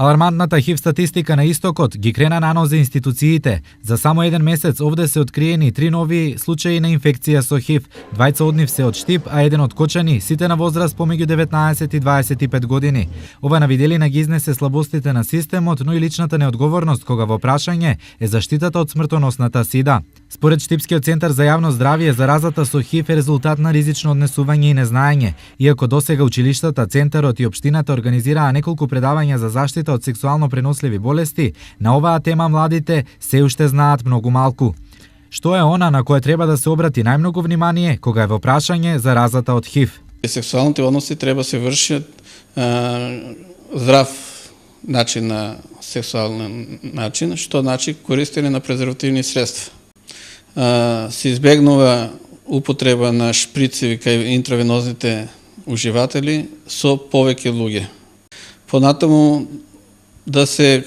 Алармантната ХИВ статистика на истокот ги крена на нозе институциите. За само еден месец овде се откриени 3 нови случаи на инфекција со ХИВ. Двајца од нив се од Штип, а еден од Кочани, сите на возраст помеѓу 19 и 25 години. Ова на виделина ги изнесе слабостите на системот, но и личната неодговорност кога во прашање е заштитата од смртоносната СИДА. Според Штипскиот центар за јавно здравје, заразата со ХИВ е резултат на ризично однесување и незнаење. Иако досега училиштата, центарот и општината организираа неколку предавања за заштита од сексуално преносливи болести, на оваа тема младите се уште знаат многу малку. Што е она на кое треба да се обрати најмногу внимание кога е во прашање заразата од ХИВ? Сексуалните односи треба се вршат здрав начин на сексуален начин, што значи користење на презервативни средства. Се избегнува употреба на шприцеви кај интравенозните уживатели со повеќе луѓе. Понатаму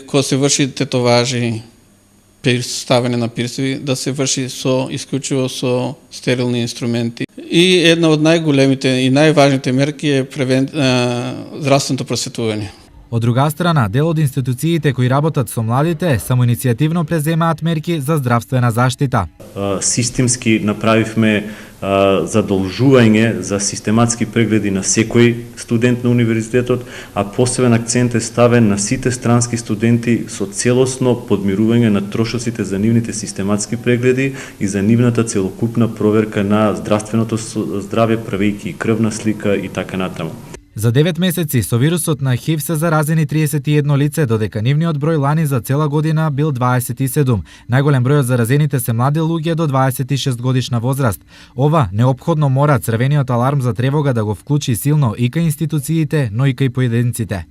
кога се врши тетоважи, ставење на пирсеви, да се врши исклучиво со стерилни инструменти. И една од најголемите и најважните мерки е здравственото просветување. Од друга страна, дел од институциите кои работат со младите самоиницијативно преземаат мерки за здравствена заштита. Системски направивме задолжување за систематски прегледи на секој студент на универзитетот, а посебен акцент е ставен на сите странски студенти со целосно подмирување на трошоците за нивните систематски прегледи и за нивната целокупна проверка на здравственото здравје, правејќи крвна слика и така натаму. За 9 месеци со вирусот на ХИВ се заразени 31 лице, додека нивниот број лани за цела година бил 27. Најголем број од заразените се млади луѓе до 26 годишна возраст. Ова неопходно мора црвениот аларм за тревога да го вклучи силно и кај институциите, но и кај поединците.